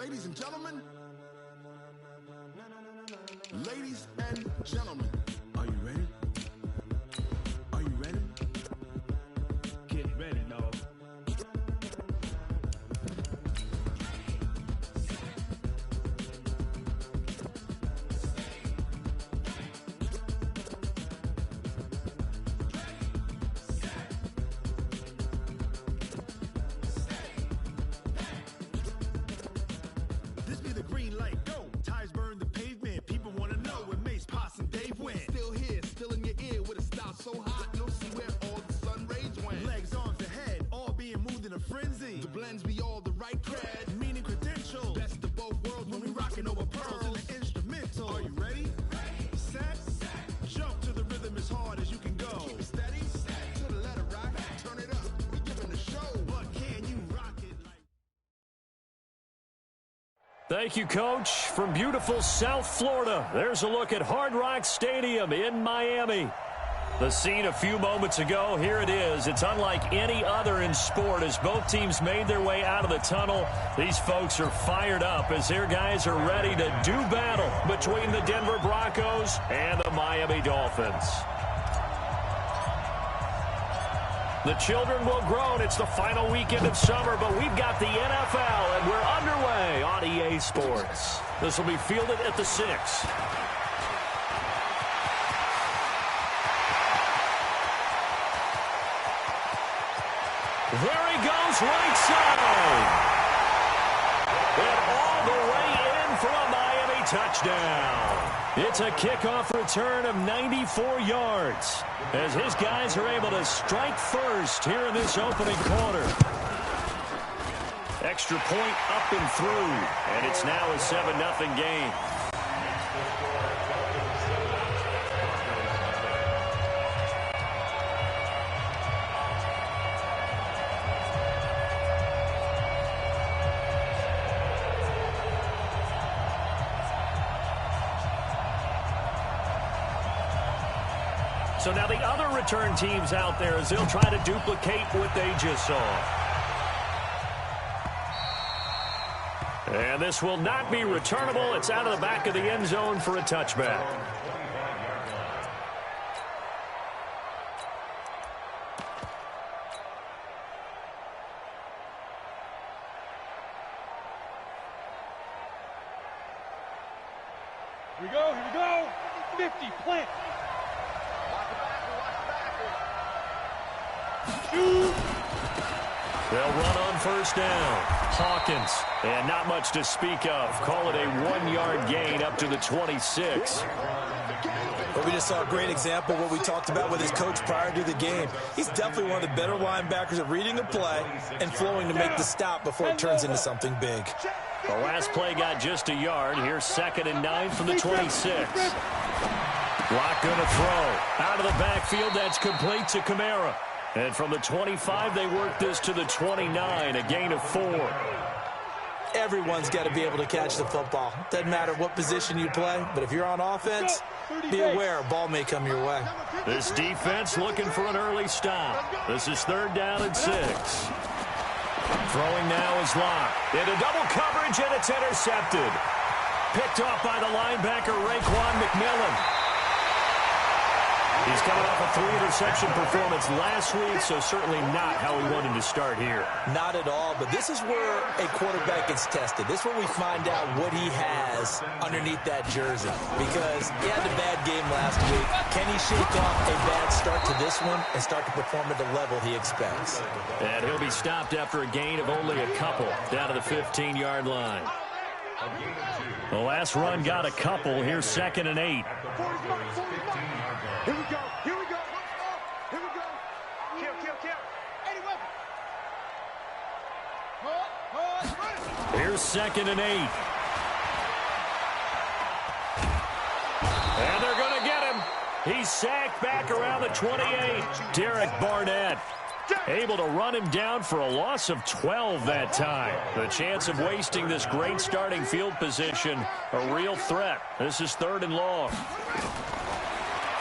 Ladies and gentlemen, are you ready? Are you ready? Get ready, dog. This be the green light, go. Tires burn the pavement. People want to know where Mace, Poss, and Dave went. Still here, still in your ear with a style so hot. No see where all the sun rays went. Legs, arms, ahead, all being moved in a frenzy. The blends be all the right cred, meaning credentials. Best of both worlds when we rockin' over pearls in the instrumental. Are you ready? Set, jump to the rhythm as hard as you can go. Keep it steady, to the letter rock. Turn it up, we giving the show. But can you rock it like... Thank you, Coach. From beautiful South Florida, there's a look at Hard Rock Stadium in Miami. The scene a few moments ago, here it is. It's unlike any other in sport as both teams made their way out of the tunnel. These folks are fired up as their guys are ready to do battle between the Denver Broncos and the Miami Dolphins. The children will groan. It's the final weekend of summer, but we've got the NFL, and we're underway on EA Sports. This will be fielded at the 6. There he goes, right side. And all the way in for a Miami touchdown. It's a kickoff return of 94 yards as his guys are able to strike first here in this opening quarter. Extra point up and through, and it's now a 7-0 game. So now the other return teams out there as they'll try to duplicate what they just saw. And this will not be returnable. It's out of the back of the end zone for a touchback. Here we go. 50, plant. They'll run on first down. Hawkins, and not much to speak of. Call it a 1-yard gain up to the 26. Well, we just saw a great example of what we talked about with his coach prior to the game. He's definitely one of the better linebackers at reading a play and flowing to make the stop before it turns into something big. The last play got just a yard. Here's 2nd and 9 from the 26. Block going to throw. Out of the backfield, that's complete to Kamara. And from the 25, they work this to the 29, a gain of 4. Everyone's got to be able to catch the football. Doesn't matter what position you play, but if you're on offense, be aware a ball may come your way. This defense looking for an early stop. This is 3rd down and 6. Throwing now is Locke. Into double coverage, and it's intercepted. Picked off by the linebacker, Raekwon McMillan. He's coming off a 3-interception performance last week, so certainly not how we wanted to start here. Not at all, but this is where a quarterback gets tested. This is where we find out what he has underneath that jersey. Because he had a bad game last week. Can he shake off a bad start to this one and start to perform at the level he expects? And he'll be stopped after a gain of only a couple down to the 15-yard line. The last run got a couple. Here's 2nd and 8. Here we go. Kill. 80 weapon. Here's 2nd and 8. And they're going to get him. He's sacked back around the 28. Derek Barnett able to run him down for a loss of 12 that time. The chance of wasting this great starting field position, a real threat. This is 3rd and long.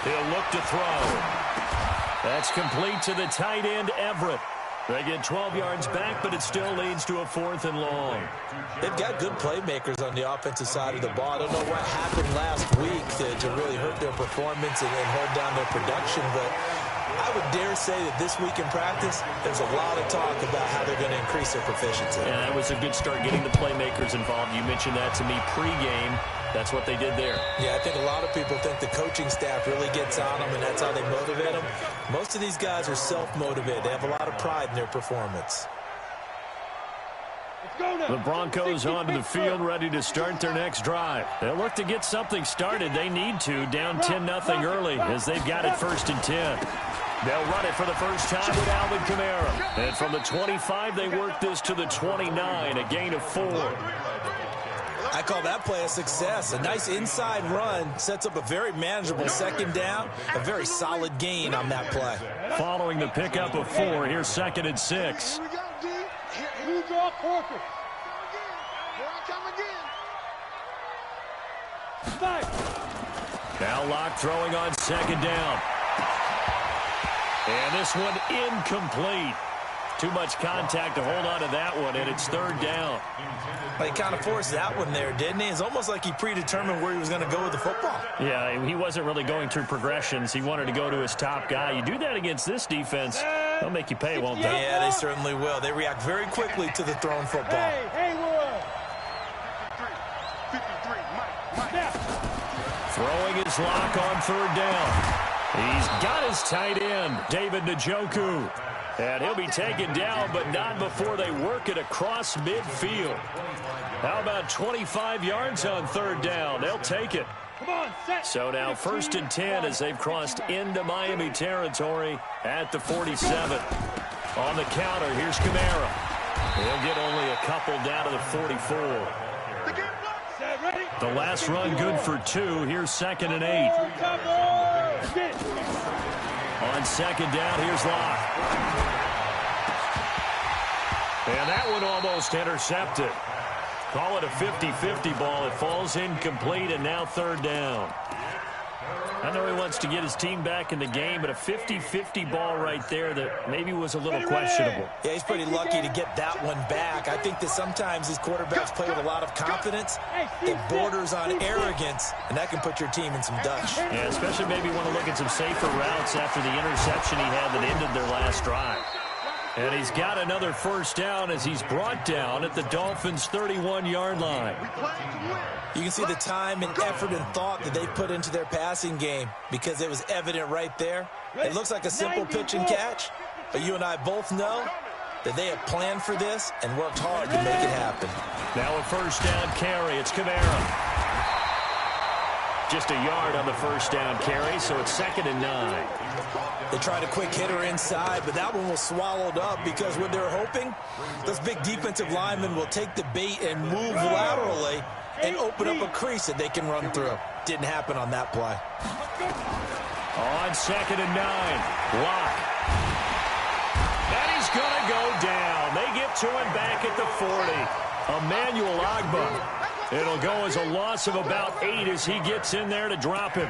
He'll look to throw. That's complete to the tight end, Everett. They get 12 yards back, but it still leads to a 4th and long. They've got good playmakers on the offensive side of the ball. I don't know what happened last week to really hurt their performance and hold down their production, but I would dare say that this week in practice, there's a lot of talk about how they're going to increase their proficiency. Yeah, that was a good start getting the playmakers involved. You mentioned that to me pregame. That's what they did there. Yeah, I think a lot of people think the coaching staff really gets on them, and that's how they motivate them. Most of these guys are self-motivated. They have a lot of pride in their performance. The Broncos onto the field, ready to start their next drive. They'll look to get something started. They need to, down 10-0 early, as they've got it 1st and 10. They'll run it for the first time with Alvin Kamara. And from the 25, they work this to the 29, a gain of 4. I call that play a success. A nice inside run sets up a very manageable 2nd down, a very solid gain on that play. Following the pickup of 4, here's 2nd and 6. Now Locke throwing on 2nd down. And this one incomplete. Too much contact to hold on to that one, and it's 3rd down. He kind of forced that one there, didn't he? It's almost like he predetermined where he was going to go with the football. Yeah, he wasn't really going through progressions. He wanted to go to his top guy. You do that against this defense, they'll make you pay, won't they? Yeah, they certainly will. They react very quickly to the thrown football. Throwing his Lock on 3rd down. He's got his tight end, David Njoku. And he'll be taken down, but not before they work it across midfield. How about 25 yards on 3rd down? They'll take it. So now 1st and 10 as they've crossed into Miami territory at the 47. On the counter, here's Kamara. He'll get only a couple down to the 44. The last run good for 2. Here's 2nd and 8. On 2nd down, here's Locke. And that one almost intercepted. Call it a 50-50 ball. It falls incomplete, and now 3rd down. I know he wants to get his team back in the game, but a 50-50 ball right there that maybe was a little questionable. Yeah, he's pretty lucky to get that one back. I think that sometimes these quarterbacks play with a lot of confidence. It borders on arrogance, and that can put your team in some dutch. Yeah, especially maybe want to look at some safer routes after the interception he had that ended their last drive. And he's got another 1st down as he's brought down at the Dolphins' 31-yard line. You can see the time and effort and thought that they put into their passing game because it was evident right there. It looks like a simple pitch and catch, but you and I both know that they have planned for this and worked hard to make it happen. Now a 1st down carry. It's Kamara. Just a yard on the 1st down carry, so it's 2nd and 9. They tried a quick hitter inside, but that one was swallowed up because what they're hoping, those big defensive linemen will take the bait and move laterally and open up a crease that they can run through. Didn't happen on that play. On 2nd and 9, Locke. And he's going to go down. They get to him back at the 40. Emmanuel Agba. It'll go as a loss of about 8 as he gets in there to drop him.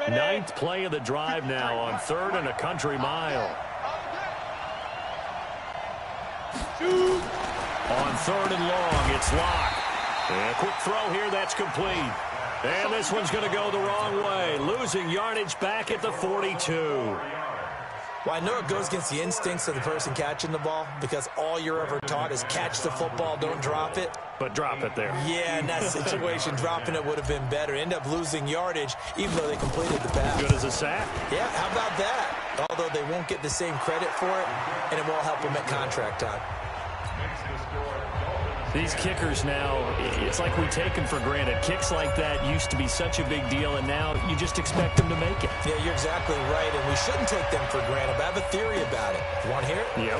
Ninth play of the drive now on 3rd and a country mile. On 3rd and long, it's Locke. And a quick throw here, that's complete. And this one's going to go the wrong way, losing yardage back at the 42. Well, I know it goes against the instincts of the person catching the ball because all you're ever taught is catch the football, don't drop it. But drop it there. Yeah, in that situation, dropping it would have been better. End up losing yardage, even though they completed the pass. Good as a sack. Yeah, how about that? Although they won't get the same credit for it, and it won't help them at contract time. These kickers now, it's like we take them for granted. Kicks like that used to be such a big deal, and now you just expect them to make it. Yeah, you're exactly right, and we shouldn't take them for granted, but I have a theory about it. You want to hear it? Yep.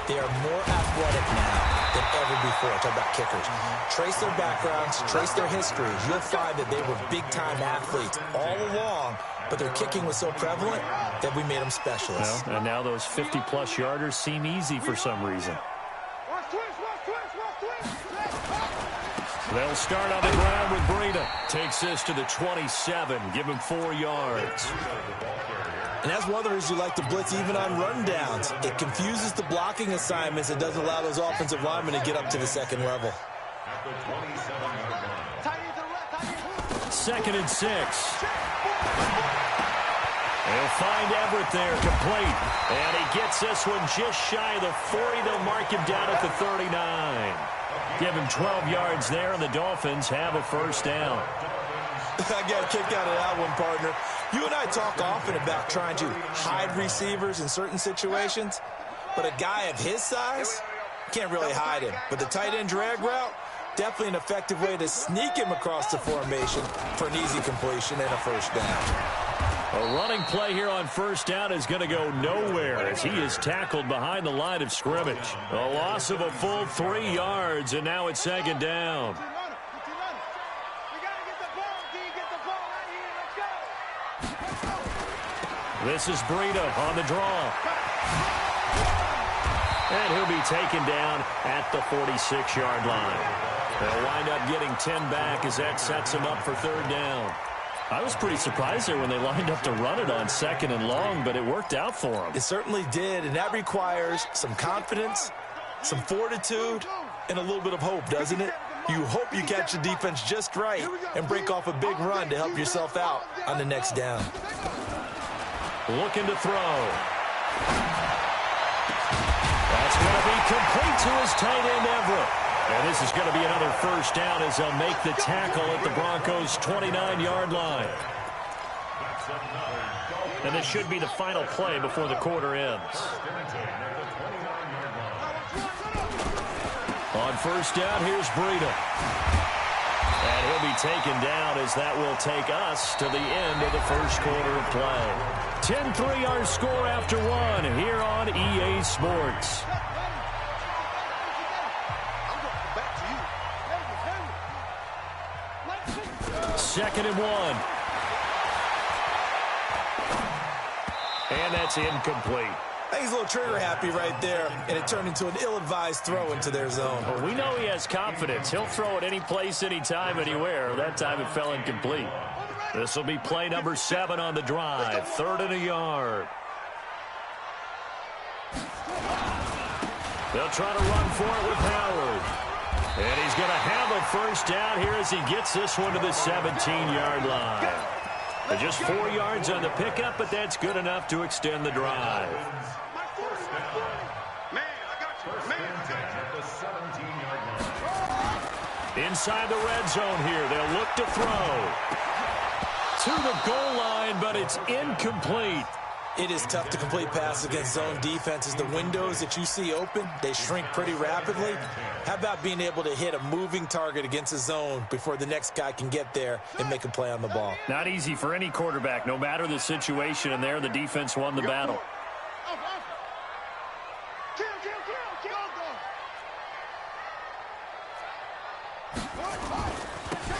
They are more athletic now than ever before. Talk about kickers. Trace their backgrounds, trace their histories. You'll find that they were big-time athletes all along, but their kicking was so prevalent that we made them specialists. Well, and now those 50-plus yarders seem easy for some reason. They'll start on the ground with Breida. Takes this to the 27. Give him 4 yards. And that's one of the reasons you like to blitz even on rundowns. It confuses the blocking assignments. It doesn't allow those offensive linemen to get up to the second level. 2nd and 6. They'll find Everett there, complete. And he gets this one just shy of the 40. They'll mark him down at the 39. Give him 12 yards there, and the Dolphins have a first down. I got a kick out of that one, partner. You and I talk often about trying to hide receivers in certain situations, but a guy of his size can't really hide him. But the tight end drag route, definitely an effective way to sneak him across the formation for an easy completion and a first down. A running play here on first down is going to go nowhere as he is tackled behind the line of scrimmage. A loss of a full 3 yards, and now it's 2nd down. This is Breida on the draw. And he'll be taken down at the 46-yard line. They'll wind up getting 10 back as that sets him up for 3rd down. I was pretty surprised there when they lined up to run it on 2nd and long, but it worked out for them. It certainly did, and that requires some confidence, some fortitude, and a little bit of hope, doesn't it? You hope you catch the defense just right and break off a big run to help yourself out on the next down. Looking to throw. That's going to be complete to his tight end, Everett. And this is going to be another first down as they'll make the tackle at the Broncos' 29-yard line. And this should be the final play before the quarter ends. On first down, here's Breida. And he'll be taken down as that will take us to the end of the first quarter of play. 10-3 our score after 1 here on EA Sports. 2nd and 1. And that's incomplete. I think he's a little trigger happy right there, and it turned into an ill-advised throw into their zone. Well, we know he has confidence. He'll throw it any place, anytime, anywhere. That time it fell incomplete. This will be play number 7 on the drive. 3rd and a yard. They'll try to run for it with Howard. And he's going to have a first down here as he gets this one to the 17-yard line. Just 4 yards on the pickup, but that's good enough to extend the drive. Inside the red zone here, they'll look to throw. To the goal line, but it's incomplete. It is tough to complete passes against zone defenses. The windows that you see open, they shrink pretty rapidly. How about being able to hit a moving target against a zone before the next guy can get there and make a play on the ball? Not easy for any quarterback, no matter the situation, and there the defense won the battle.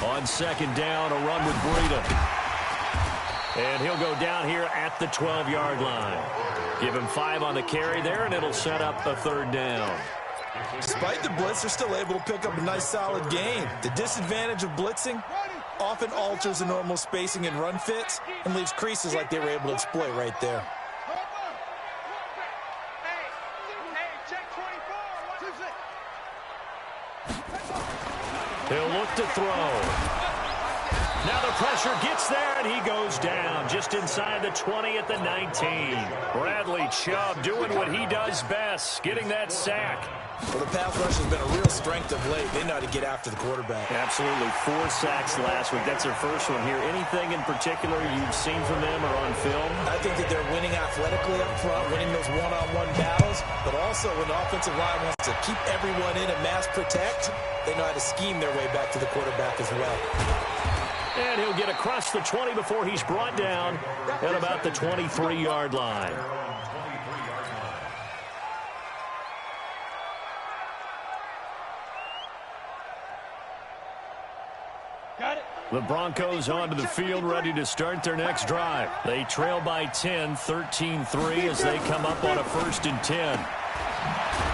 On 2nd down, a run with Breida. And he'll go down here at the 12-yard line. Give him 5 on the carry there, and it'll set up a 3rd down. Despite the blitz, they're still able to pick up a nice, solid gain. The disadvantage of blitzing often alters the normal spacing and run fits and leaves creases like they were able to exploit right there. He'll look to throw. Now the pressure gets there, and he goes down just inside the 20 at the 19. Bradley Chubb doing what he does best, getting that sack. Well, the pass rush has been a real strength of late. They know how to get after the quarterback. Absolutely. 4 sacks last week. That's their first one here. Anything in particular you've seen from them or on film? I think that they're winning athletically up front, winning those one-on-one battles, but also when the offensive line wants to keep everyone in and mass protect, they know how to scheme their way back to the quarterback as well. And he'll get across the 20 before he's brought down at about the 23-yard line. Got it. The Broncos onto the field, ready to start their next drive. They trail by 10, 13-3 as they come up on a 1st and 10.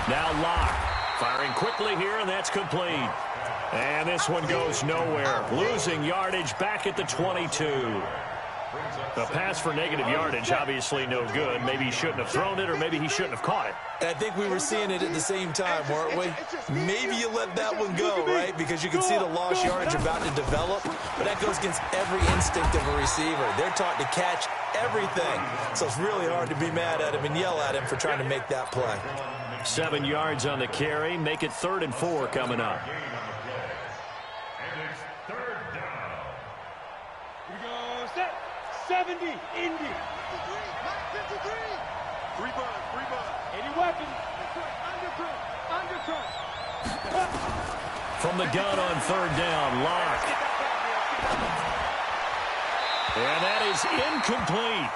Now Locke firing quickly here, and that's complete. And this one goes nowhere. Losing yardage back at the 22. A pass for negative yardage, obviously no good. Maybe he shouldn't have thrown it, or maybe he shouldn't have caught it. And I think we were seeing it at the same time, weren't we? Maybe you let that one go, right? Because you can see the lost yardage about to develop. But that goes against every instinct of a receiver. They're taught to catch everything. So it's really hard to be mad at him and yell at him for trying to make that play. 7 yards on the carry. Make it 3rd and 4 coming up. 70, Indy. 53. Free bud. Any weapons? Undercut. From the gun on 3rd down, Lock. And that is incomplete.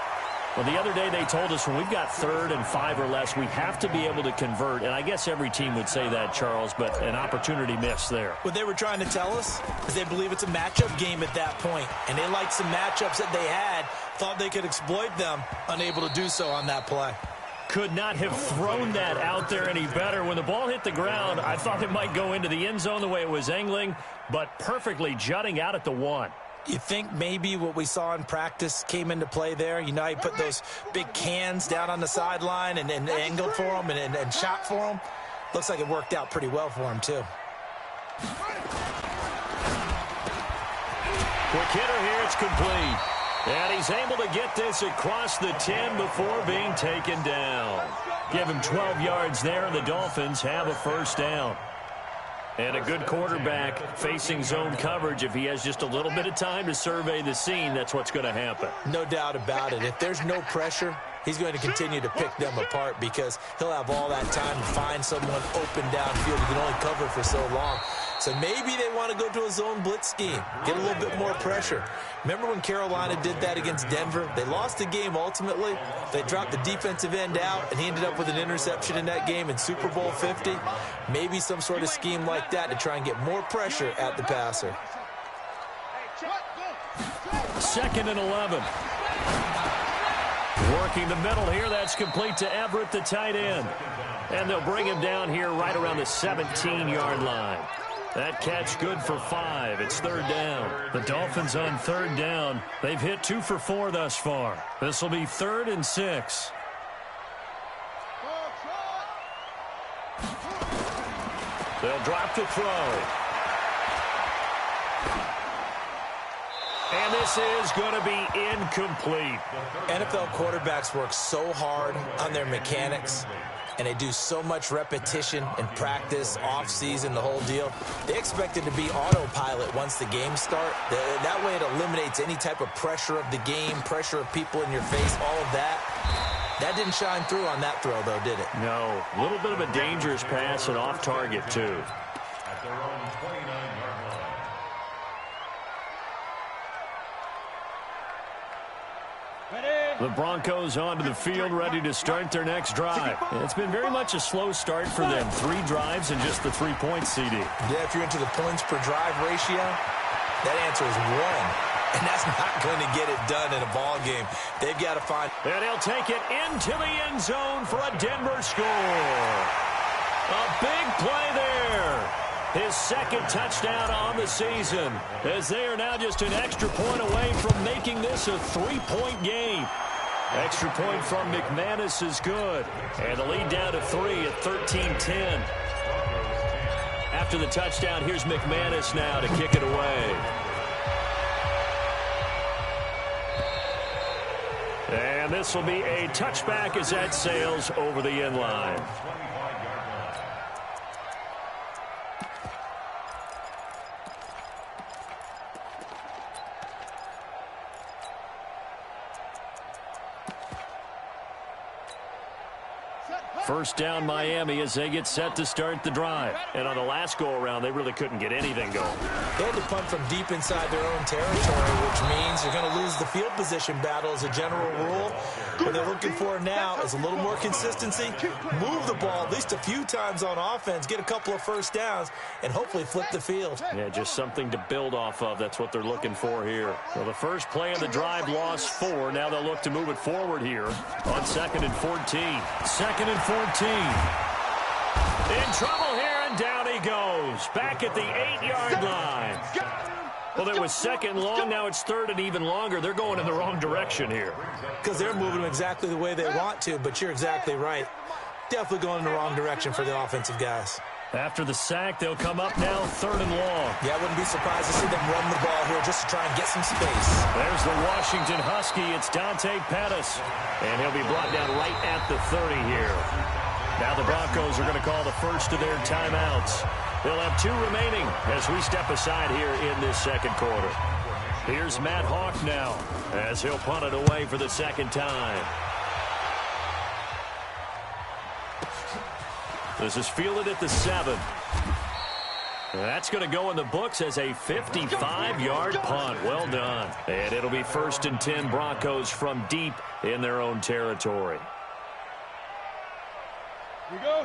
Well, the other day they told us when we've got 3rd and 5 or less, we have to be able to convert. And I guess every team would say that, Charles, but an opportunity missed there. What they were trying to tell us is they believe it's a matchup game at that point. And they liked some matchups that they had, thought they could exploit them, unable to do so on that play. Could not have thrown that out there any better. When the ball hit the ground, I thought it might go into the end zone the way it was angling, but perfectly jutting out at the 1. You think maybe what we saw in practice came into play there? You know, he put those big cans down on the sideline and angled for them and shot for them. Looks like it worked out pretty well for him, too. Quick hitter here, it's complete. And he's able to get this across the 10 before being taken down. Give him 12 yards there, and the Dolphins have a 1st down. And a good quarterback facing zone coverage. If he has just a little bit of time to survey the scene, that's what's going to happen. No doubt about it. If there's no pressure, he's going to continue to pick them apart because he'll have all that time to find someone open downfield. He can only cover for so long. So maybe they want to go to a zone blitz scheme, get a little bit more pressure. Remember when Carolina did that against Denver? They lost the game ultimately. They dropped the defensive end out, and he ended up with an interception in that game in Super Bowl 50. Maybe some sort of scheme like that to try and get more pressure at the passer. 2nd and 11. Working the middle here. That's complete to Everett, the tight end. And they'll bring him down here right around the 17-yard line. That catch good for 5. It's 3rd down. The Dolphins on 3rd down. They've hit 2 for 4 thus far. This will be 3rd and 6. They'll drop to throw. And this is going to be incomplete. NFL quarterbacks work so hard on their mechanics, and they do so much repetition and practice, off-season, the whole deal. They expect it to be autopilot once the games start. That way it eliminates any type of pressure of the game, pressure of people in your face, all of that. That didn't shine through on that throw, though, did it? No. A little bit of a dangerous pass and off target, too. At their own 29-yard line. The Broncos onto the field, ready to start their next drive. It's been very much a slow start for them. 3 drives and just the 3 points, CD. Yeah, if you're into the points per drive ratio, that answer is 1. And that's not going to get it done in a ball game. They've got to find. And he'll take it into the end zone for a Denver score. A big play there. His 2nd touchdown on the season, as they are now just an extra point away from making this a 3-point game. Extra point from McManus is good. And the lead down to 3 at 13-10. After the touchdown, here's McManus now to kick it away. And this will be a touchback as that sails over the end line. First down Miami as they get set to start the drive. And on the last go-around, they really couldn't get anything going. They had to punt from deep inside their own territory, which means they're going to lose the field position battle as a general rule. What they're looking for now is a little more consistency, move the ball at least a few times on offense, get a couple of first downs, and hopefully flip the field. Yeah, just something to build off of. That's what they're looking for here. Well, the first play of the drive lost 4. Now they'll look to move it forward here on 2nd and 14. 2nd and 14. In trouble here, and down he he goes. Back at the 8-yard line. Well, there was second and long. Now it's third and even longer. They're going in the wrong direction here. Because they're moving them exactly the way they want to, but you're exactly right. Definitely going in the wrong direction for the offensive guys. After the sack, they'll come up now third and long. Yeah, I wouldn't be surprised to see them run the ball here just to try and get some space. There's the Washington Husky. It's Dante Pettis. And he'll be brought down right at the 30 here. Now the Broncos are going to call the first of their timeouts. They'll have 2 remaining as we step aside here in this second quarter. Here's Matt Hawk now as he'll punt it away for the second time. This is fielded at the 7. That's going to go in the books as a 55-yard punt. Well done. And it'll be 1st and 10 Broncos from deep in their own territory.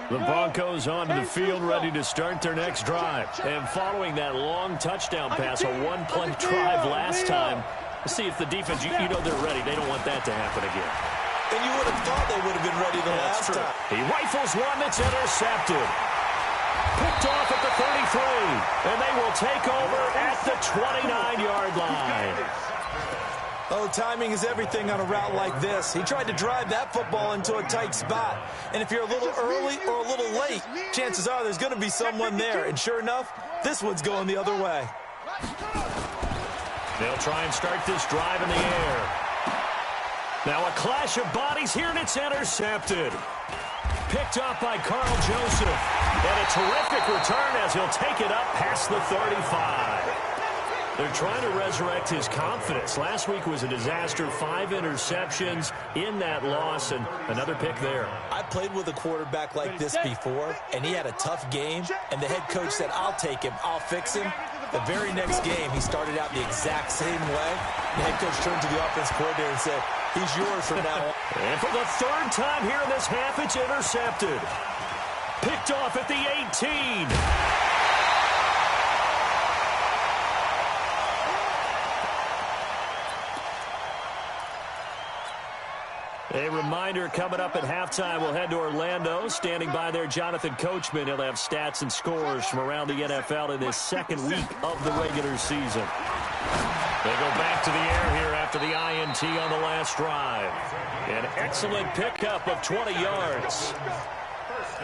The Broncos onto the field ready to start their next drive. And following that long touchdown pass, a one-play drive last time, let's see if the defense, you know they're ready. They don't want that to happen again. And you would have thought they would have been ready the last time. He rifles one that's intercepted. Picked off at the 33. And they will take over at the 29-yard line. Oh, timing is everything on a route like this. He tried to drive that football into a tight spot. And if you're a little early or a little late, chances are there's going to be someone there. And sure enough, this one's going the other way. They'll try and start this drive in the air. Now a clash of bodies here, and it's intercepted. Picked up by Carl Joseph. And a terrific return as he'll take it up past the 35. They're trying to resurrect his confidence. Last week was a disaster. 5 interceptions in that loss, and another pick there. I played with a quarterback like this before, and he had a tough game, and the head coach said, I'll take him, I'll fix him. The very next game, he started out the exact same way. The head coach turned to the offense coordinator and said, he's yours from now on. And for the 3rd time here in this half, it's intercepted. Picked off at the 18. A reminder, coming up at halftime, we'll head to Orlando. Standing by there, Jonathan Coachman. He'll have stats and scores from around the NFL in this second week of the regular season. They go back to the air here after the INT on the last drive. An excellent pickup of 20 yards.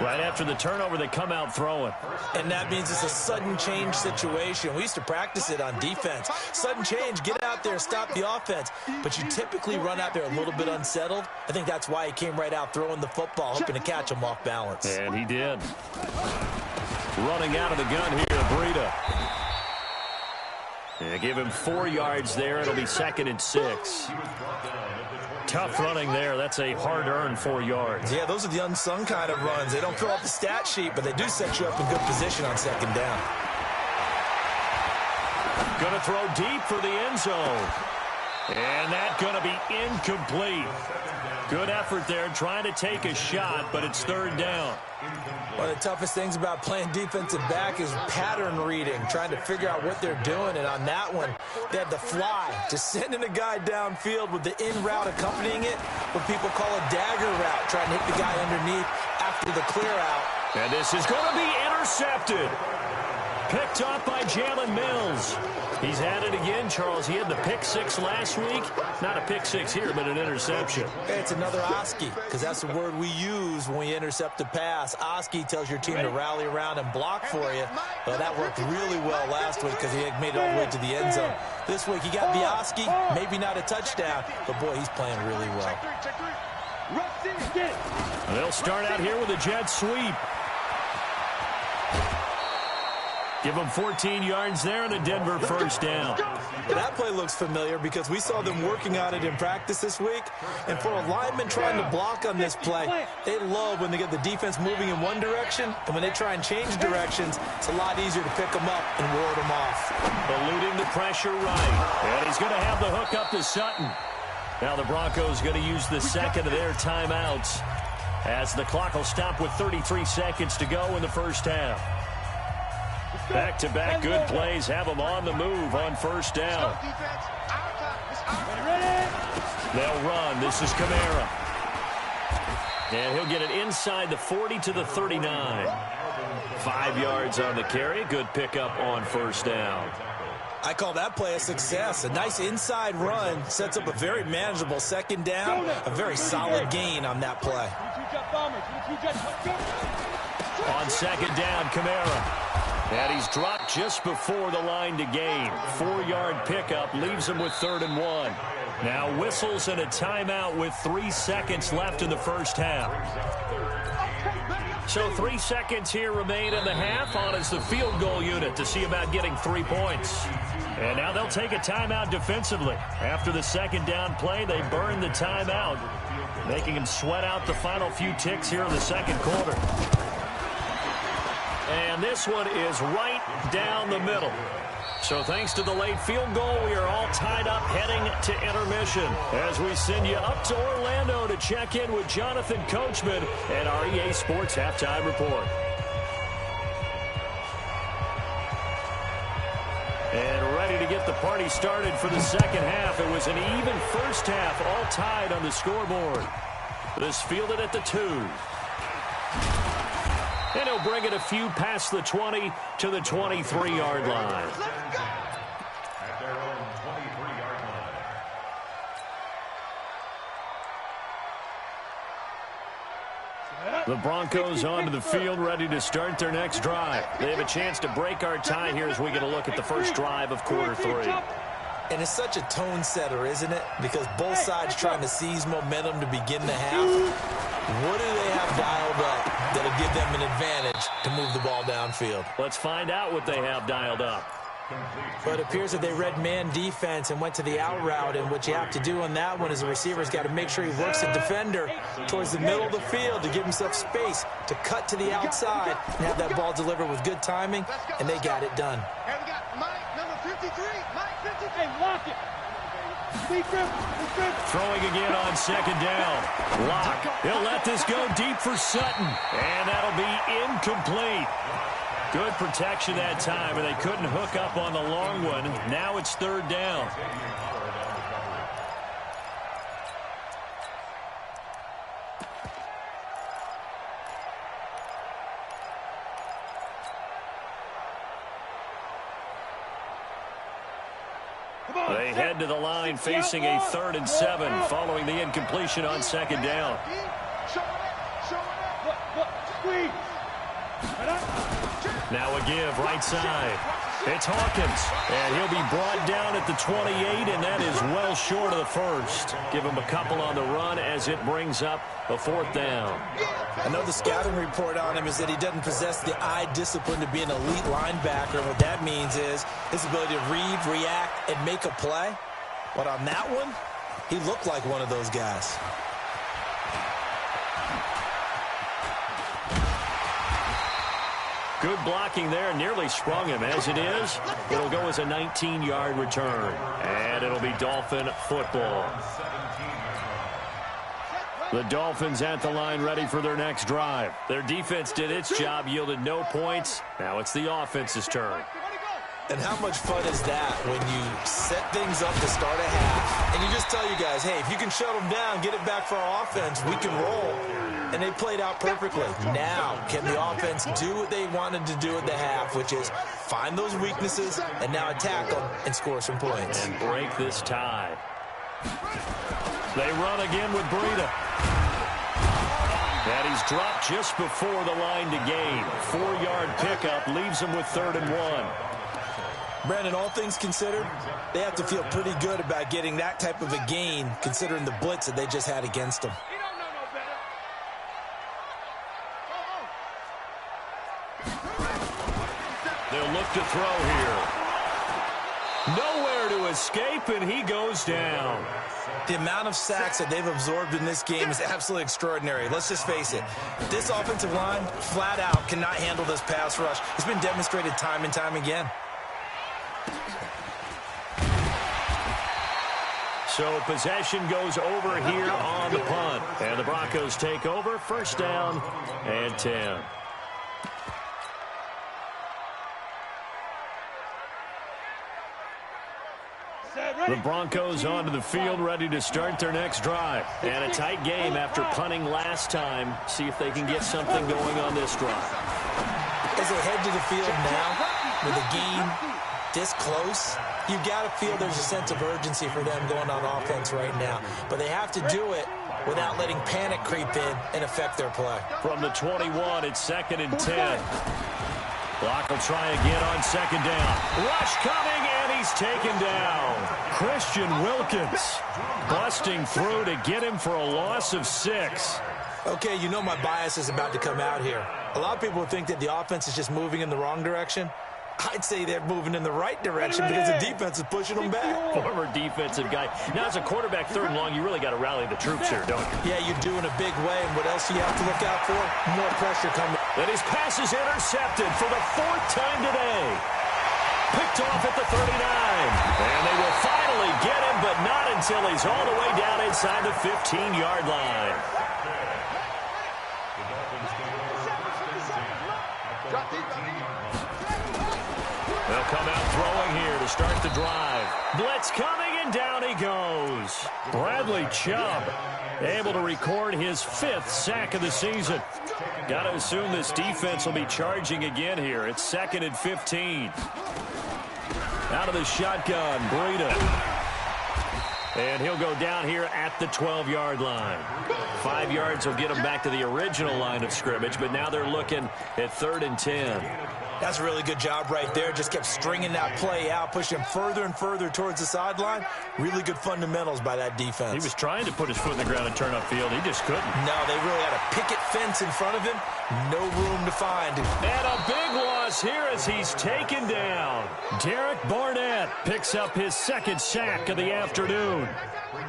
Right after the turnover, they come out throwing. And that means it's a sudden change situation. We used to practice it on defense. Sudden change, get out there, stop the offense. But you typically run out there a little bit unsettled. I think that's why he came right out throwing the football, hoping to catch him off balance. And he did. Running out of the gun here, Breida. And give him 4 yards there. It'll be 2nd and 6. Tough running there. That's a hard-earned 4 yards. Yeah, those are the unsung kind of runs. They don't fill out the stat sheet, but they do set you up in good position on 2nd down. Going to throw deep for the end zone. And that's going to be incomplete. Good effort there, trying to take a shot, but it's 3rd down. One of the toughest things about playing defensive back is pattern reading, trying to figure out what they're doing. And on that one, they had the fly, just sending a guy downfield with the in route accompanying it, what people call a dagger route, trying to hit the guy underneath after the clear out. And this is going to be intercepted. Picked up by Jalen Mills. He's had it again, Charles. He had the pick 6 last week. Not a pick 6 here, but an interception. It's another Oski, because that's the word we use when we intercept a pass. Oski tells your team to rally around and block for you. Well, that worked really well last week because he had made it all the way to the end zone. This week he got the Oski, maybe not a touchdown, but boy, he's playing really well. They'll start out here with a jet sweep. Give them 14 yards there and a Denver 1st down. That play looks familiar because we saw them working on it in practice this week. And for a lineman trying to block on this play, they love when they get the defense moving in one direction. And when they try and change directions, it's a lot easier to pick them up and ward them off. Eluding the pressure right. And he's going to have the hook up to Sutton. Now the Broncos going to use the 2nd of their timeouts as the clock will stop with 33 seconds to go in the 1st half. Back-to-back good plays have them on the move on 1st down. They'll run. This is Kamara. And he'll get it inside the 40 to the 39. 5 yards on the carry. Good pickup on first down. I call that play a success. A nice inside run sets up a very manageable second down. A very solid gain on that play. On second down, Kamara. And he's dropped just before the line to gain. 4-yard pickup leaves him with 3rd and 1. Now whistles and a timeout with 3 seconds left in the first half. So 3 seconds here remain in the half. On is the field goal unit to see about getting 3 points. And now they'll take a timeout defensively. After the second down play, they burn the timeout, making him sweat out the final few ticks here in the second quarter. And this one is right down the middle. So thanks to the late field goal, we are all tied up heading to intermission as we send you up to Orlando to check in with Jonathan Coachman and our EA Sports Halftime Report. And ready to get the party started for the second half. It was an even first half, all tied on the scoreboard. This fielded at the 2. And he'll bring it a few past the 20 to the 23-yard line. At their own 23-yard line. The Broncos onto the field, ready to start their next drive. They have a chance to break our tie here as we get a look at the first drive of quarter 3. And it's such a tone setter, isn't it? Because both sides trying to seize momentum to begin the half. What do they have dialed up that'll give them an advantage to move the ball downfield? Let's find out what they have dialed up. But it appears that they read man defense and went to the out route, and what you have to do on that one is the receiver's got to make sure he works the defender towards the middle of the field to give himself space to cut to the outside and have that ball delivered with good timing, and they got it done. And we got Mike, number 53. Mike, 53. Hey, lock it. Throwing again on second down. Lock. He'll let this go deep for Sutton. And that'll be incomplete. Good protection that time, and they couldn't hook up on the long one. Now it's 3rd down. They head to the line facing a 3rd and 7 following the incompletion on second down. Now a give right side. It's Hawkins, and he'll be brought down at the 28, and that is well short of the first. Give him a couple on the run as it brings up a 4th down. I know the scouting report on him is that he doesn't possess the eye discipline to be an elite linebacker. What that means is his ability to read, react, and make a play. But on that one, he looked like one of those guys. Good blocking there, nearly sprung him. As it is, it'll go as a 19-yard return. And it'll be Dolphin football. The Dolphins at the line ready for their next drive. Their defense did its job, yielded no points. Now it's the offense's turn. And how much fun is that when you set things up to start a half and you just tell you guys, hey, if you can shut them down, get it back for our offense, we can roll. And they played out perfectly. Now, can the offense do what they wanted to do at the half, which is find those weaknesses and now attack them and score some points. And break this tie. They run again with Breida. And he's dropped just before the line to gain. 4-yard pickup leaves him with 3rd and 1. Brandon, all things considered, they have to feel pretty good about getting that type of a gain considering the blitz that they just had against them. They'll look to throw here. Nowhere to escape, and he goes down. The amount of sacks that they've absorbed in this game is absolutely extraordinary. Let's just face it. This offensive line, flat out, cannot handle this pass rush. It's been demonstrated time and time again. So possession goes over here on the punt. And the Broncos take over. First down and 10. The Broncos onto the field, ready to start their next drive. And a tight game after punting last time. See if they can get something going on this drive. as they head to the field now, with the game this close, you've got to feel there's a sense of urgency for them going on offense right now. But they have to do it without letting panic creep in and affect their play. From the 21, it's 2nd and 10. Block will try again on 2nd down. Rush coming, and he's taken down. Christian Wilkins busting through to get him for a loss of 6. Okay, you know my bias is about to come out here. A lot of people think that the offense is just moving in the wrong direction. I'd say they're moving in the right direction because the defense is pushing them back. Former defensive guy. Now, as a quarterback, 3rd and long, you really got to rally the troops here, don't you? Yeah, you do in a big way. And what else do you have to look out for? More pressure coming. And his pass is intercepted for the 4th time today. Picked off at the 39. And they will finally get him, but not until he's all the way down inside the 15-yard line. They'll come out throwing here to start the drive. Blitz coming, and down he goes. Bradley Chubb able to record his 5th sack of the season. Got to assume this defense will be charging again here. It's 2nd and 15. Out of the shotgun, Breida. And he'll go down here at the 12-yard line. 5 yards will get him back to the original line of scrimmage, but now they're looking at 3rd and 10. That's a really good job right there. Just kept stringing that play out, pushing him further and further towards the sideline. Really good fundamentals by that defense. He was trying to put his foot in the ground and turn upfield. He just couldn't. No, they really had a picket fence in front of him. No room to find. And a big loss here as he's taken down. Derek Barnett picks up his 2nd sack of the afternoon.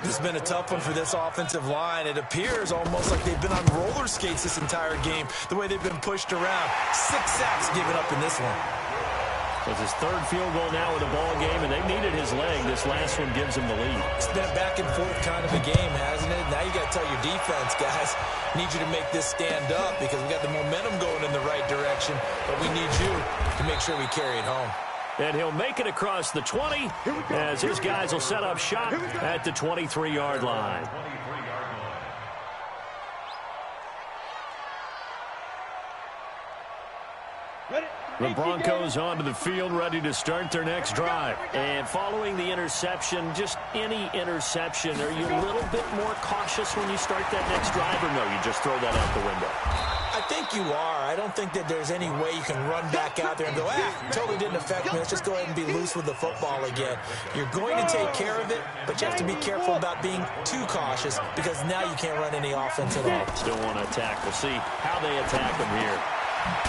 This has been a tough one for this offensive line. It appears almost like they've been on roller skates this entire game, the way they've been pushed around. 6 sacks given up in this one. So it's his 3rd field goal now in the ball game, and they needed his leg. This last one gives him the lead. It's been a back and forth kind of a game, hasn't it? Now you got to tell your defense, guys, need you to make this stand up because we got the momentum going in the right direction, but we need you to make sure we carry it home. And he'll make it across the 20 as his guys will set up shop at the 23-yard line. The Broncos onto the field, ready to start their next drive. And following the interception, just any interception, are you a little bit more cautious when you start that next drive, or no, you just throw that out the window? I think you are. I don't think that there's any way you can run back out there and go, totally didn't affect me. Let's just go ahead and be loose with the football again. You're going to take care of it, but you have to be careful about being too cautious because now you can't run any offense at all. Still want to attack. We'll see how they attack him here.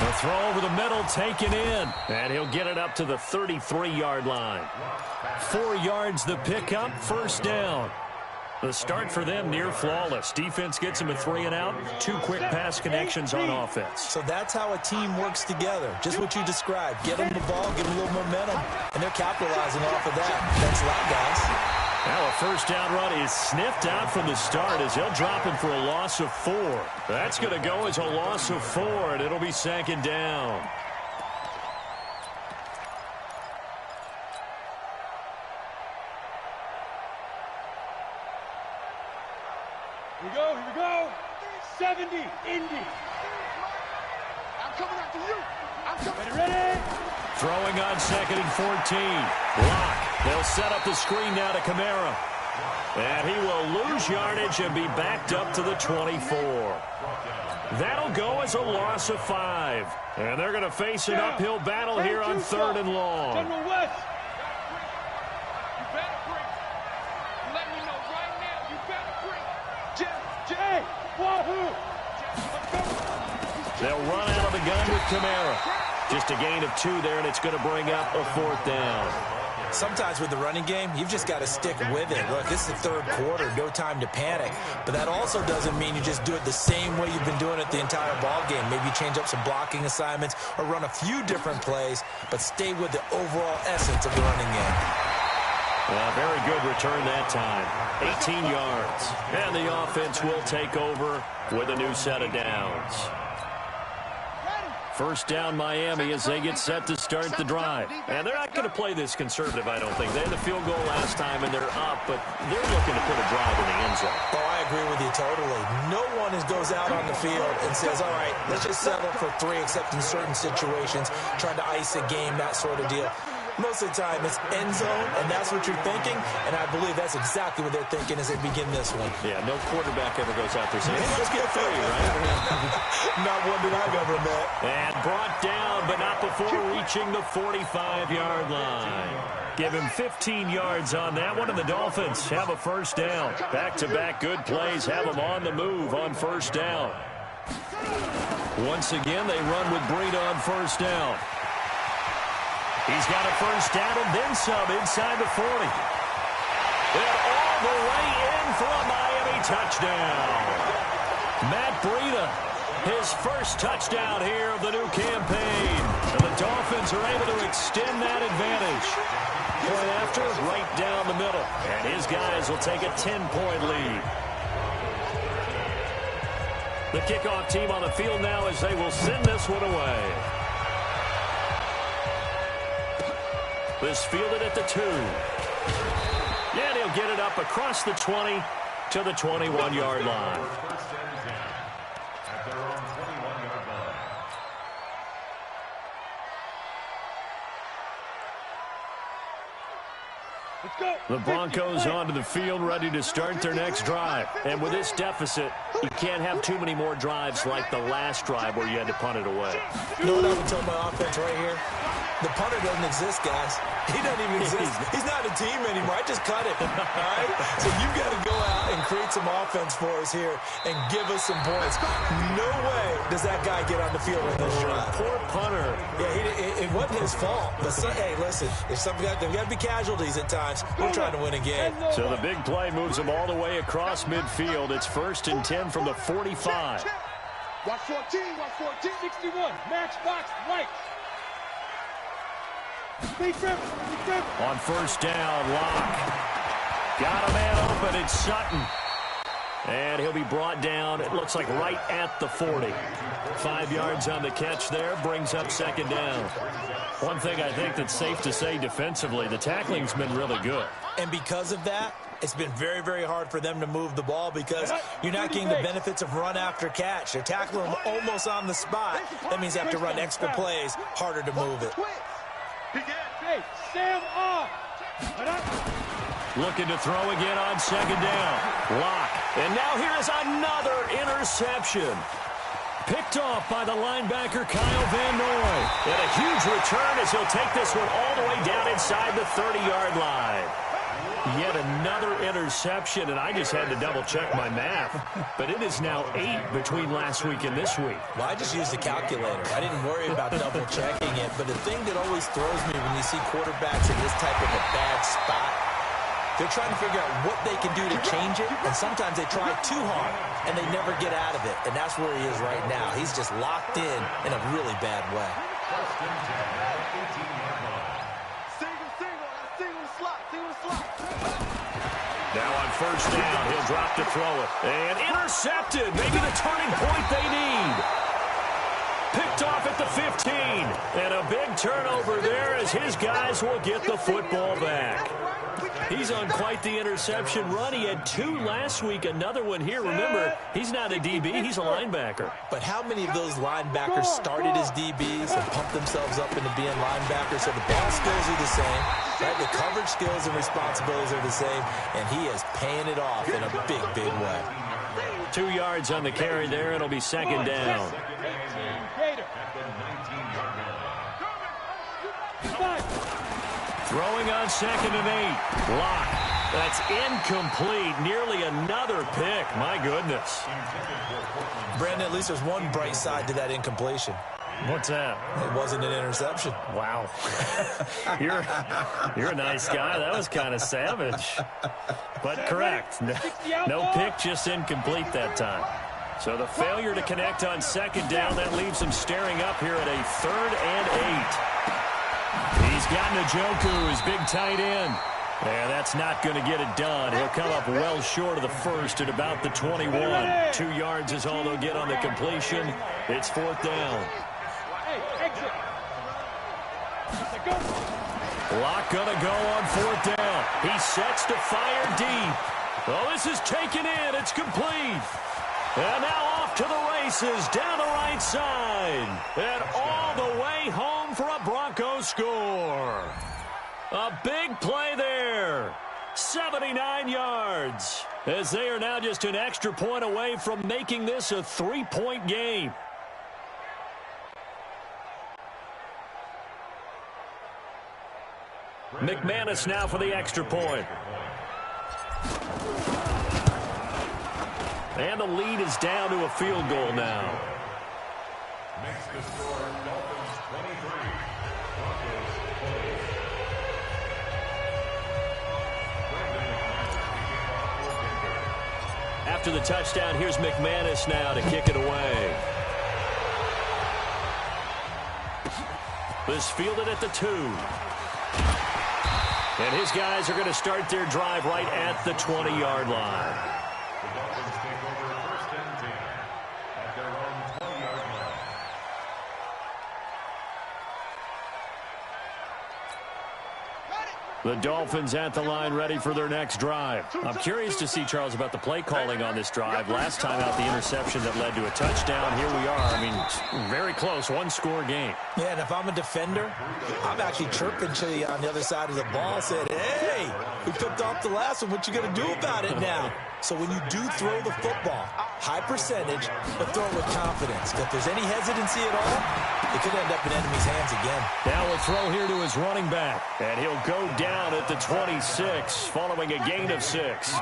The throw over the middle taken in, and he'll get it up to the 33-yard line. 4 yards the pickup, 1st down. The start for them near flawless. Defense gets him a 3 and out. 2 quick pass connections on offense. So that's how a team works together. Just what you described. Get them the ball, give them a little momentum, and they're capitalizing off of that. Thanks a lot, guys. Now a 1st down run is sniffed out from the start as they'll drop him for a loss of 4. That's going to go as a loss of 4, and it'll be 2nd down. Here we go. 70, Indy. I'm coming after you. I'm coming. Ready? Throwing on 2nd and 14. Block. They'll set up the screen now to Kamara. And he will lose yardage and be backed up to the 24. That'll go as a loss of 5. And they're going to face an uphill battle here on 3rd and long. General West. You better bring. Let me know right now. You better bring. Jay. Wahoo. They'll run out of the gun with Kamara. Just a gain of 2 there, and it's going to bring up a 4th down. Sometimes with the running game, you've just got to stick with it. Look, this is the 3rd quarter, no time to panic. But that also doesn't mean you just do it the same way you've been doing it the entire ball game. Maybe you change up some blocking assignments or run a few different plays, but stay with the overall essence of the running game. Very good return that time. 18 yards. And the offense will take over with a new set of downs. 1st down Miami as they get set to start the drive. And they're not going to play this conservative, I don't think. They had the field goal last time, and they're up, but they're looking to put a drive in the end zone. Oh, I agree with you totally. No one goes out on the field and says, all right, let's just settle for 3, except in certain situations, trying to ice a game, that sort of deal. Most of the time, it's end zone, and that's what you're thinking, and I believe that's exactly what they're thinking as they begin this one. Yeah, no quarterback ever goes out there saying, hey, let's get 3, right? Not one that I've ever met. And brought down, but not before reaching the 45-yard line. Give him 15 yards on that one, and the Dolphins have a first down. Back-to-back good plays have them on the move on first down. Once again, they run with Breida on first down. He's got a first down and then some inside the 40. And all the way in for a Miami touchdown. Matt Breida, his first touchdown here of the new campaign. And the Dolphins are able to extend that advantage. Point after, right down the middle. And his guys will take a 10-point lead. The kickoff team on the field now as they will send this one away. This fielded at the 2. And he'll get it up across the 20 to the 21-yard line. The Broncos onto the field, ready to start their next drive. And with this deficit, you can't have too many more drives like the last drive where you had to punt it away. You know what I would tell my offense right here? The punter doesn't exist, guys. He doesn't even exist. He's not a team anymore. I just cut it. All right? So you've got to go out and create some offense for us here and give us some points. No way does that guy get on the field in this drive. Poor punter. Yeah, it wasn't his fault. But, hey, listen, there's got to be casualties at times. We're trying to win a game. So the big play moves them all the way across midfield. It's 1st and 10 from the 45. Watch 14, watch 14. 61, match box, right. On first down, Locke. Got a man open. It's Sutton. And he'll be brought down, it looks like right at the 40. 5 yards on the catch there, brings up second down. One thing I think that's safe to say defensively, the tackling's been really good. And because of that, it's been very, very hard for them to move the ball because you're not getting the benefits of run after catch. They're tackling them almost on the spot. That means they have to run extra plays, harder to move it. Hey, Sam off. Looking to throw again on second down. Locke. And now here is another interception. Picked off by the linebacker, Kyle Van Noy. And a huge return as he'll take this one all the way down inside the 30-yard line. Yet another interception, and I just had to double-check my math. But it is now 8 between last week and this week. Well, I just used a calculator. I didn't worry about double-checking it. But the thing that always throws me when you see quarterbacks in this type of a bad spot, they're trying to figure out what they can do to change it, and sometimes they try too hard, and they never get out of it. And that's where he is right now. He's just locked in a really bad way. Now on first down, he'll drop to throw it. And intercepted. Maybe the turning point they need. Picked off at the 15. And a big turnover there as his guys will get the football back. He's on quite the interception run. He had 2 last week, another one here. Remember, he's not a DB, he's a linebacker. But how many of those linebackers started as DBs and pumped themselves up into being linebackers? So the ball skills are the same, right? The coverage skills and responsibilities are the same, and he is paying it off in a big, big way. 2 yards on the carry there. It'll be second down. Throwing on second and 8. Locke. That's incomplete. Nearly another pick. My goodness. Brandon, at least there's one bright side to that incompletion. What's that? It wasn't an interception. Wow. You're a nice guy. That was kind of savage. But correct. No pick, just incomplete that time. So the failure to connect on second down, that leaves him staring up here at a 3rd and 8. He's got Njoku, his big tight end. And that's not going to get it done. He'll come up well short of the first at about the 21. 2 yards is all they'll get on the completion. It's 4th down. Locke going to go on 4th down. He sets to fire deep. Well, this is taken in. It's complete. And now off to the races down the right side. And all the way home for a Broncos score. A big play there. 79 yards. As they are now just an extra point away from making this a 3-point game. McManus now for the extra point. And the lead is down to a field goal now. Makes the score Dolphins 23, Broncos 20. After the touchdown, here's McManus now to kick it away. This fielded at the 2. And his guys are going to start their drive right at the 20-yard line. The Dolphins take over first and 10 at their own 20-yard line. The Dolphins at the line ready for their next drive. I'm curious to see, Charles, about the play calling on this drive. Last time out, the interception that led to a touchdown. Here we are. I mean, very close, one-score game. Yeah, and if I'm a defender, I'm actually chirping to you on the other side of the ball, saying, hey, we picked off the last one. What you going to do about it now? So when you do throw the football, high percentage, but throw it with confidence. If there's any hesitancy at all, it could end up in enemy's hands again. Now a throw here to his running back, and he'll go down at the 26 following a gain of 6.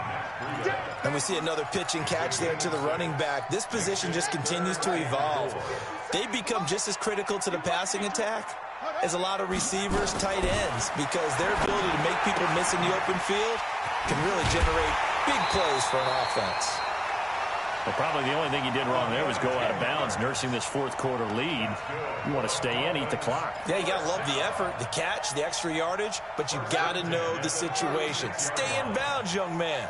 And we see another pitch and catch there to the running back. This position just continues to evolve. They become just as critical to the passing attack as a lot of receivers, tight ends, because their ability to make people miss in the open field can really generate big plays for an offense. Well, probably the only thing he did wrong there was go out of bounds, nursing this fourth-quarter lead. You want to stay in, eat the clock. Yeah, you got to love the effort, the catch, the extra yardage, but you got to know the situation. Stay in bounds, young man.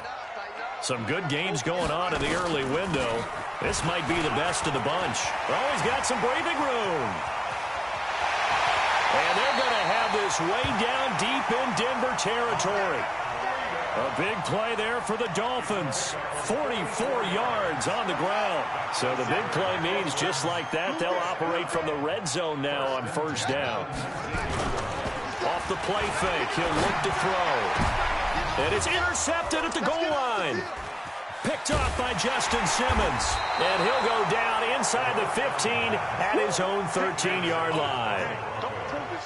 Some good games going on in the early window. This might be the best of the bunch. Oh, he's got some breathing room. And they're going to have this way down deep in Denver territory. A big play there for the Dolphins. 44 yards on the ground. So the big play means just like that, they'll operate from the red zone now on first down. Off the play fake, he'll look to throw. And it's intercepted at the goal line. Picked off by Justin Simmons. And he'll go down inside the 15 at his own 13-yard line.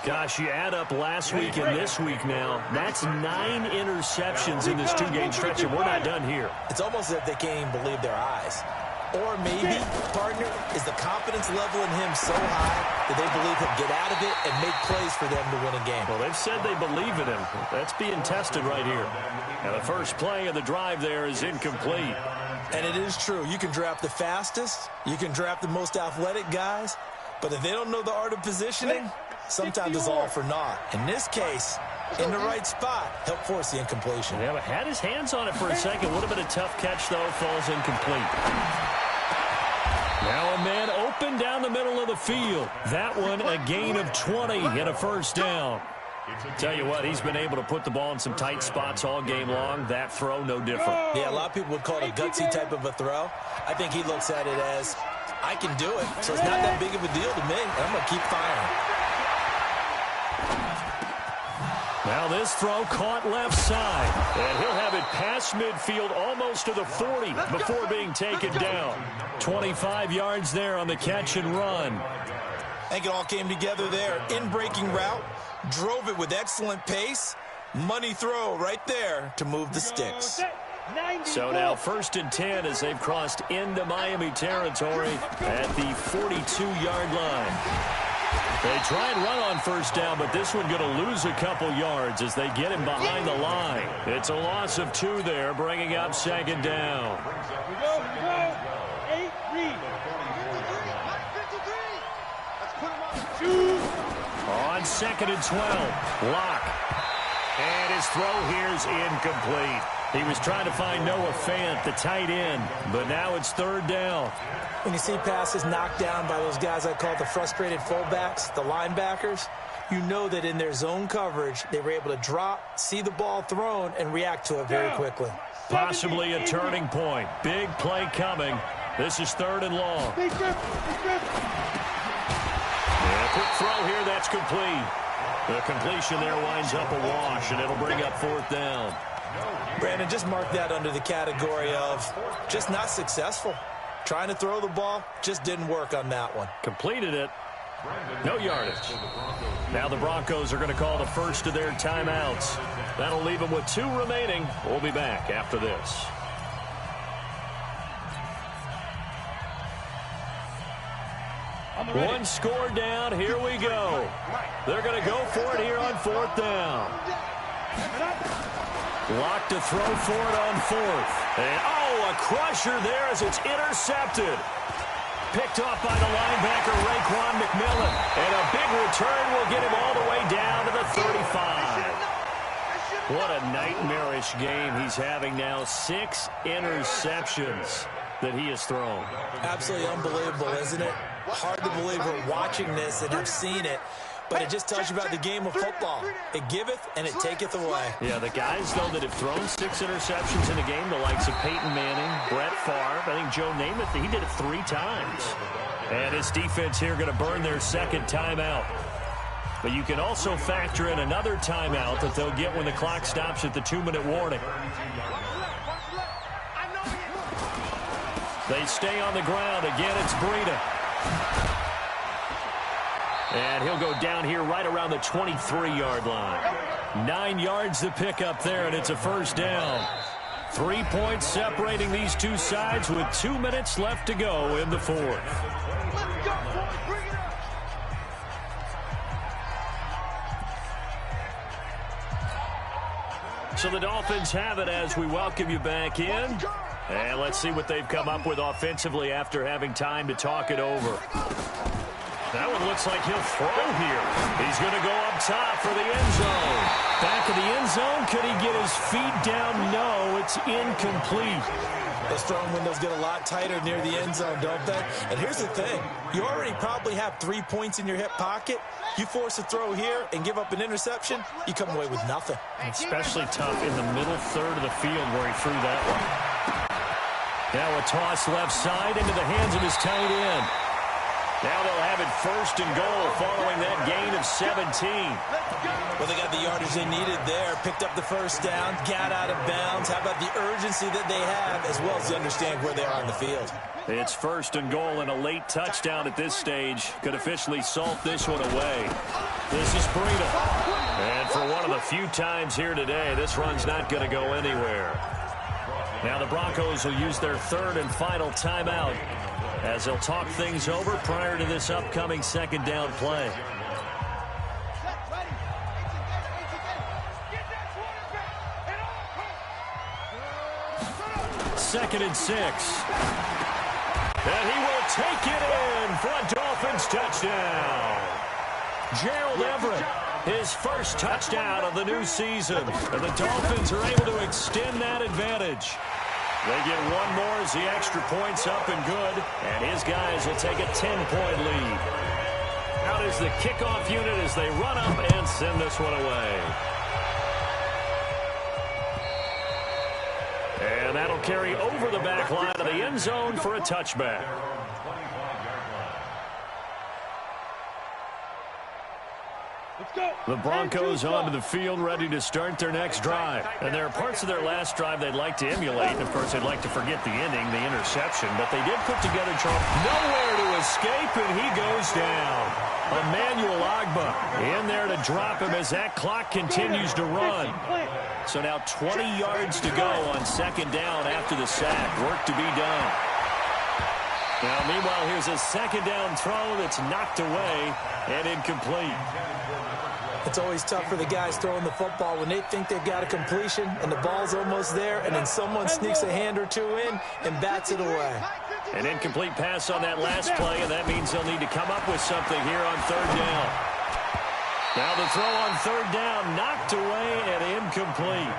Gosh, you add up last week and this week now, that's 9 interceptions in this two-game stretch, and we're not done here. It's almost as if they can't even believe their eyes. Or maybe, partner, is the confidence level in him so high that they believe he'll get out of it and make plays for them to win a game. Well, they've said they believe in him. That's being tested right here. And the first play of the drive there is incomplete. And it is true. You can draft the fastest. You can draft the most athletic guys. But if they don't know the art of positioning, sometimes it's all for naught. In this case, in the right spot, help force the incompletion. Yeah, but had his hands on it for a second. Would have been a tough catch, though. Falls incomplete. Now a man open down the middle of the field. That one a gain of 20 and a first down. Tell you what, he's been able to put the ball in some tight spots all game long. That throw, no different. Yeah, a lot of people would call it a gutsy type of a throw. I think he looks at it as, I can do it, so it's not that big of a deal to me. I'm going to keep firing. Now this throw caught left side. And he'll have it past midfield almost to the 40 before being taken down. 25 yards there on the catch and run. I think it all came together there. In-breaking route. Drove it with excellent pace. Money throw right there to move the sticks. So now 1st and 10 as they've crossed into Miami territory at the 42-yard line. They try and run on first down, but this one going to lose a couple yards as they get him behind the line. It's a loss of 2 there, bringing up 2nd down. On 2nd and 12, Locke. And his throw here is incomplete. He was trying to find Noah Fant, the tight end, but now it's 3rd down. When you see passes knocked down by those guys I call the frustrated fullbacks, the linebackers, you know that in their zone coverage, they were able to drop, see the ball thrown, and react to it very quickly. possibly a turning point. Big play coming. This is 3rd and long. Big grip. Yeah, quick throw here. That's complete. The completion there winds up a wash, and it'll bring up 4th down. Brandon, just mark that under the category of just not successful. Trying to throw the ball, just didn't work on that one. Completed it. No yardage. Now the Broncos are going to call the first of their timeouts. That'll leave them with 2 remaining. We'll be back after this. One score down. Here we go. They're going to go for it here on 4th down. Locked to throw for it on 4th. And, a crusher there as it's intercepted. Picked off by the linebacker, Raekwon McMillan. And a big return will get him all the way down to the 35. What a nightmarish game he's having now. 6 interceptions that he has thrown. Absolutely unbelievable, isn't it? Hard to believe we're watching this and have seen it. But it just tells you about the game of football. It giveth and it taketh away. Yeah, the guys, though, that have thrown 6 interceptions in a game, the likes of Peyton Manning, Brett Favre, I think Joe Namath, he did it 3 times. And his defense here going to burn their 2nd timeout. But you can also factor in another timeout that they'll get when the clock stops at the 2-minute warning. They stay on the ground. Again, it's Breida. And he'll go down here right around the 23-yard line. 9 yards to pick up there, and it's a 1st down. 3 points separating these two sides with 2 minutes left to go in the 4th. So the Dolphins have it as we welcome you back in. And let's see what they've come up with offensively after having time to talk it over. That one looks like he'll throw here. He's going to go up top for the end zone. Back of the end zone. Could he get his feet down? No, it's incomplete. Those throwing windows get a lot tighter near the end zone, don't they? And here's the thing. You already probably have 3 points in your hip pocket. You force a throw here and give up an interception, you come away with nothing. Especially tough in the middle third of the field where he threw that one. Now a toss left side into the hands of his tight end. Now they'll have it 1st and goal following that gain of 17. Well, they got the yardage they needed there. Picked up the 1st down, got out of bounds. How about the urgency that they have as well as they understand where they are on the field? It's 1st and goal, and a late touchdown at this stage could officially salt this one away. This is Breida. And for one of the few times here today, this run's not going to go anywhere. Now the Broncos will use their 3rd and final timeout as they'll talk things over prior to this upcoming 2nd down play. Second and 6. And he will take it in for a Dolphins touchdown. Gerald Everett, his 1st touchdown of the new season. And the Dolphins are able to extend that advantage. They get one more as the extra point's up and good. And his guys will take a 10-point lead. Out is the kickoff unit as they run up and send this one away. And that'll carry over the back line of the end zone for a touchback. The Broncos onto the field ready to start their next drive. And there are parts of their last drive they'd like to emulate. And, of course, they'd like to forget the inning, the interception. But they did put together nowhere to escape, and he goes down. Emmanuel Ogbah in there to drop him as that clock continues to run. So now 20 yards to go on 2nd down after the sack. Work to be done. Now, meanwhile, here's a 2nd down throw that's knocked away and incomplete. It's always tough for the guys throwing the football when they think they've got a completion and the ball's almost there, and then someone sneaks a hand or two in and bats it away. An incomplete pass on that last play, and that means they'll need to come up with something here on 3rd down. Now the throw on 3rd down, knocked away and incomplete.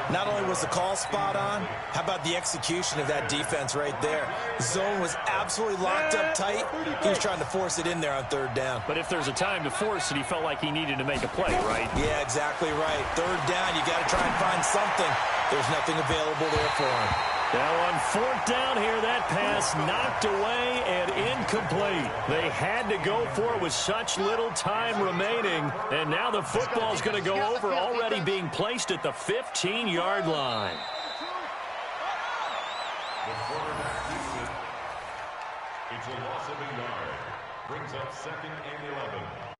Not only was the call spot on, how about the execution of that defense right there? The zone was absolutely locked up tight. He was trying to force it in there on 3rd down. But if there's a time to force it, he felt like he needed to make a play, right? Yeah, exactly right. 3rd down, you got to try and find something. There's nothing available there for him. Now on 4th down here, that pass knocked away and incomplete. They had to go for it with such little time remaining. And now the football's going to go over, already being placed at the 15-yard line. The quarterback keeps it. It's a loss of a yard. Brings up 2nd and 11.